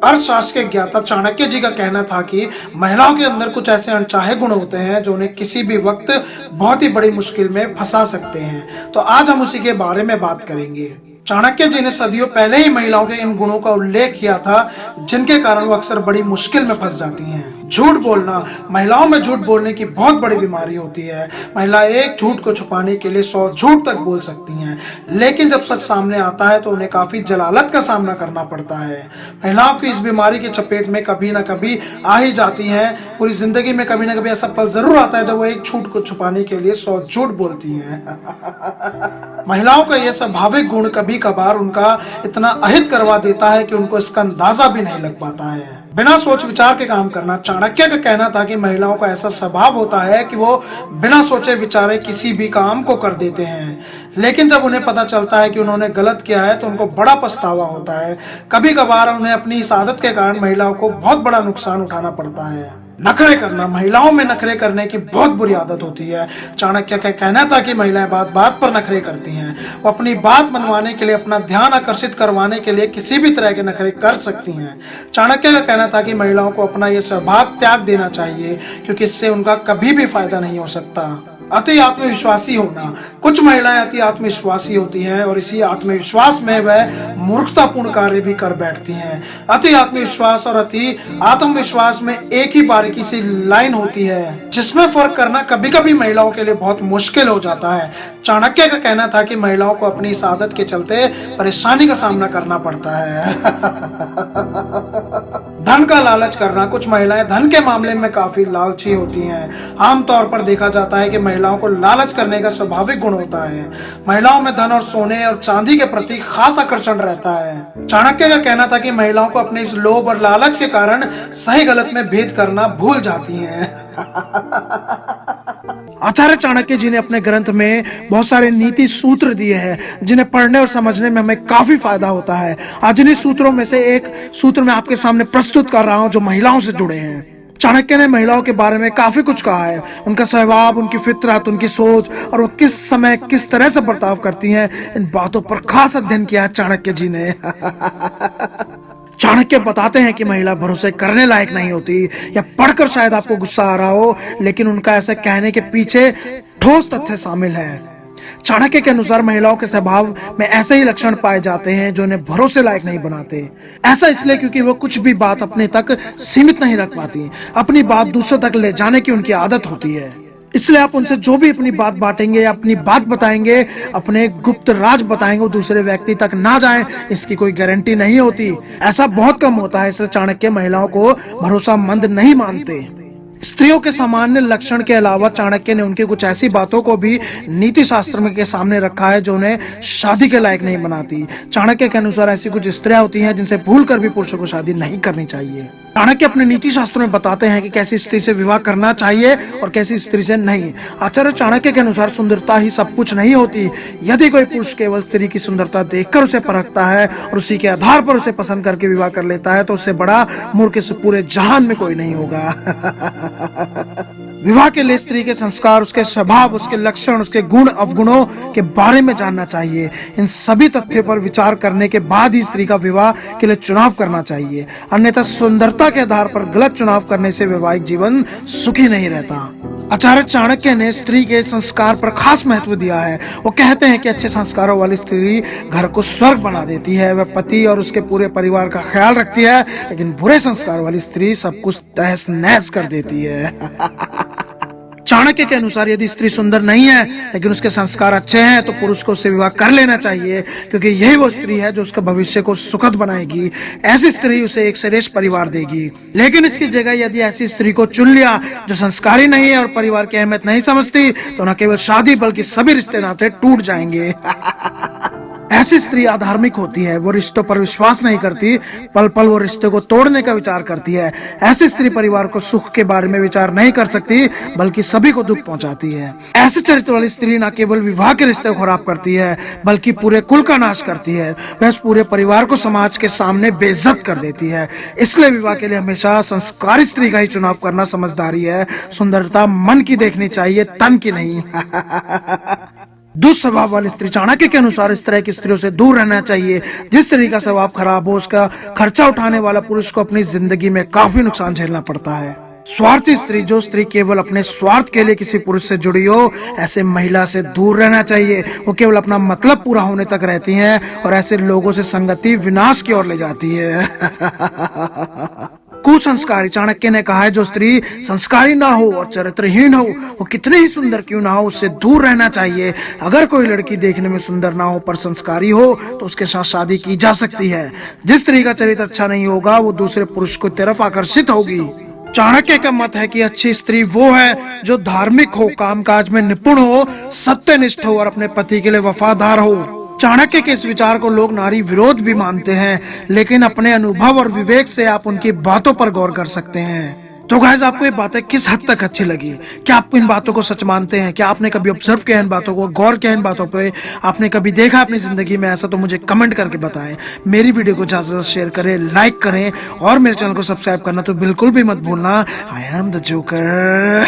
अर्थशास्त्र के ज्ञाता चाणक्य जी का कहना था कि महिलाओं के अंदर कुछ ऐसे अनचाहे गुण होते हैं जो उन्हें किसी भी वक्त बहुत ही बड़ी मुश्किल में फंसा सकते हैं। तो आज हम उसी के बारे में बात करेंगे। चाणक्य जी ने सदियों पहले ही महिलाओं के इन गुणों का उल्लेख किया था जिनके कारण वो अक्सर बड़ी मुश्किल में फंस जाती हैं। झूठ बोलना। महिलाओं में झूठ बोलने की बहुत बड़ी बीमारी होती है। महिला एक झूठ को छुपाने के लिए 100 झूठ तक बोल सकती हैं, लेकिन जब सच सामने आता है तो उन्हें काफी जलालत का सामना करना पड़ता है। महिलाओं की इस बीमारी की चपेट में कभी ना कभी आ ही जाती हैं। पूरी जिंदगी में कभी ना कभी ऐसा पल जरूर आता है जब वो एक झूठ को छुपाने के लिए 100 झूठ बोलती हैं। महिलाओं का यह स्वाभाविक गुण कभी कभार उनका इतना अहित करवा देता है कि उनको इसका अंदाजा भी नहीं लग पाता है। बिना सोच विचार के काम करना। चाणक्य का कहना था कि महिलाओं का ऐसा स्वभाव होता है कि वो बिना सोचे विचारे किसी भी काम को कर देते हैं, लेकिन जब उन्हें पता चलता है कि उन्होंने गलत किया है तो उनको बड़ा पछतावा होता है। कभी कभार उन्हें अपनी इस आदत के कारण महिलाओं को बहुत बड़ा नुकसान उठाना पड़ता है। नखरे करना। महिलाओं में नखरे करने की बहुत बुरी आदत होती है। चाणक्य का कहना था कि महिलाएं बात बात पर नखरे करती हैं। वो अपनी बात मनवाने के लिए, अपना ध्यान आकर्षित करवाने के लिए किसी भी तरह के नखरे कर सकती हैं। चाणक्य का कहना था कि महिलाओं को अपना यह स्वभाव त्याग देना चाहिए, क्योंकि इससे उनका कभी भी फायदा नहीं हो सकता। अति आत्मविश्वासी होना। कुछ महिलाएं अति आत्मविश्वासी होती हैं और इसी आत्मविश्वास में वह मूर्खतापूर्ण कार्य भी कर बैठती हैं। अति आत्मविश्वास और अति आत्मविश्वास में एक ही बारीकी सी लाइन होती है, जिसमें फर्क करना कभी कभी महिलाओं के लिए बहुत मुश्किल हो जाता है। चाणक्य का कहना था कि महिलाओं को अपनी इस आदत के चलते परेशानी का सामना करना पड़ता है। धन का लालच करना। कुछ महिलाएं धन के मामले में काफी लालची होती हैं। आमतौर पर देखा जाता है कि महिलाओं को लालच करने का स्वाभाविक गुण होता है। महिलाओं में धन और सोने और चांदी के प्रति खास आकर्षण रहता है। चाणक्य का कहना था कि महिलाओं को अपने इस लोभ और लालच के कारण सही गलत में भेद करना भूल जाती हैं। आचार्य चाणक्य जी ने अपने ग्रंथ में बहुत सारे नीति सूत्र दिए हैं जिन्हें पढ़ने और समझने में हमें काफी फायदा होता है। आज इन्हीं सूत्रों में से एक सूत्र मैं आपके सामने प्रस्तुत कर रहा हूं जो महिलाओं से जुड़े हैं। चाणक्य ने महिलाओं के बारे में काफी कुछ कहा है। उनका स्वभाव, उनकी फितरत, उनकी सोच और वो किस समय किस तरह से बर्ताव करती हैं, इन बातों पर खास अध्ययन किया है चाणक्य जी ने। चाणक्य बताते हैं कि महिला भरोसे करने लायक नहीं होती। या पढ़कर शायद आपको गुस्सा आ रहा हो, लेकिन उनका ऐसे कहने के पीछे ठोस तथ्य शामिल है। चाणक्य के अनुसार महिलाओं के स्वभाव में ऐसे ही लक्षण पाए जाते हैं जो उन्हें भरोसे लायक नहीं बनाते। ऐसा इसलिए क्योंकि वो कुछ भी बात अपने तक सीमित नहीं रख पाती। अपनी बात दूसरों तक ले जाने की उनकी आदत होती है। इसलिए आप उनसे जो भी अपनी बात बांटेंगे या अपनी बात बताएंगे, अपने गुप्त राज बताएंगे, वो दूसरे व्यक्ति तक ना जाए, इसकी कोई गारंटी नहीं होती। ऐसा बहुत कम होता है। इसलिए चाणक्य महिलाओं को भरोसामंद नहीं मानते। स्त्रियों के सामान्य लक्षण के अलावा चाणक्य ने उनकी कुछ ऐसी बातों को भी नीति शास्त्र में के सामने रखा है जो उन्हें शादी के लायक नहीं बनाती। चाणक्य के अनुसार ऐसी कुछ स्त्रियां होती हैं जिनसे भूलकर भी पुरुषों को शादी नहीं करनी चाहिए। चाणक्य अपने नीति शास्त्र में बताते हैं कि कैसी स्त्री से विवाह करना चाहिए और कैसी स्त्री से नहीं। आचार्य चाणक्य के अनुसार सुंदरता ही सब कुछ नहीं होती। यदि कोई पुरुष केवल स्त्री की सुंदरता देखकर उसे परखता है और उसी के आधार पर उसे पसंद करके विवाह कर लेता है तो उससे बड़ा मूर्ख इस पूरे जहान में कोई नहीं होगा। विवाह के लिए स्त्री के संस्कार, उसके स्वभाव, उसके लक्षण, उसके गुण अवगुणों के बारे में जानना चाहिए। इन सभी तथ्यों पर विचार करने के बाद ही स्त्री का विवाह के लिए चुनाव करना चाहिए। अन्यथा सुंदरता के आधार पर गलत चुनाव करने से वैवाहिक जीवन सुखी नहीं रहता। आचार्य चाणक्य ने स्त्री के संस्कार पर खास महत्व दिया है। वो कहते हैं कि अच्छे संस्कारों वाली स्त्री घर को स्वर्ग बना देती है। वह पति और उसके पूरे परिवार का ख्याल रखती है, लेकिन बुरे संस्कार वाली स्त्री सब कुछ तहस नहस कर देती है। चाणक्य के अनुसार यदि स्त्री सुंदर नहीं है लेकिन उसके संस्कार अच्छे हैं तो पुरुष को उससे विवाह कर लेना चाहिए, क्योंकि यही वो स्त्री है जो उसके भविष्य को सुखद बनाएगी। ऐसी स्त्री उसे एक श्रेष्ठ परिवार देगी। लेकिन इसकी जगह यदि ऐसी स्त्री को चुन लिया जो संस्कारी नहीं है और परिवार की अहमियत नहीं समझती, तो न केवल शादी बल्कि सभी रिश्ते नाते टूट जाएंगे। ऐसी स्त्री अधार्मिक होती है। वो रिश्तों पर विश्वास नहीं करती, पल पल वो रिश्ते को तोड़ने का विचार करती है। ऐसी स्त्री परिवार को सुख के बारे में विचार नहीं कर सकती, बल्कि सभी को दुख पहुंचाती है। ऐसे चरित्र वाली स्त्री न केवल विवाह के रिश्ते को खराब करती है, बल्कि पूरे कुल का नाश करती है। वह उस पूरे परिवार को समाज के सामने बेइज्जत कर देती है। इसलिए विवाह के लिए हमेशा संस्कारी स्त्री का ही चुनाव करना समझदारी है। सुंदरता मन की देखनी चाहिए, तन की नहीं। दुस्वभाव वाली स्त्री, चाणक्य के अनुसार इस तरह की स्त्रियों से दूर रहना चाहिए। जिस तरीका से स्वभाव खराब हो, उसका खर्चा उठाने वाला पुरुष को अपनी जिंदगी में काफी नुकसान झेलना पड़ता है। स्वार्थी स्त्री, जो स्त्री केवल अपने स्वार्थ के लिए किसी पुरुष से जुड़ी हो, ऐसे महिला से दूर रहना चाहिए। वो केवल अपना मतलब पूरा होने तक रहती हैं और ऐसे लोगों से संगति विनाश की ओर ले जाती है। कुसंस्कारी, चाणक्य ने कहा है जो स्त्री संस्कारी ना हो और चरित्रहीन हो, वो कितने ही सुंदर क्यों ना हो, उससे दूर रहना चाहिए। अगर कोई लड़की देखने में सुंदर ना हो पर संस्कारी हो तो उसके साथ शादी की जा सकती है। जिस स्त्री का चरित्र अच्छा नहीं होगा वो दूसरे पुरुष की तरफ आकर्षित होगी। चाणक्य का मत है कि अच्छी स्त्री वो है जो धार्मिक हो, कामकाज में निपुण हो, सत्यनिष्ठ हो और अपने पति के लिए वफादार हो। चाणक्य के इस विचार को लोग नारी विरोध भी मानते हैं, लेकिन अपने अनुभव और विवेक से आप उनकी बातों पर गौर कर सकते हैं। तो गाइस, आपको ये बातें किस हद तक अच्छी लगी? क्या आप इन बातों को सच मानते हैं? क्या आपने कभी ऑब्जर्व किया इन बातों को, गौर किया इन बातों पे? आपने कभी देखा अपनी जिंदगी में ऐसा? तो मुझे कमेंट करके बताएं। मेरी वीडियो को ज्यादा से ज्यादा शेयर करें, लाइक करें और मेरे चैनल को सब्सक्राइब करना तो बिल्कुल भी मत भूलना। I am the joker.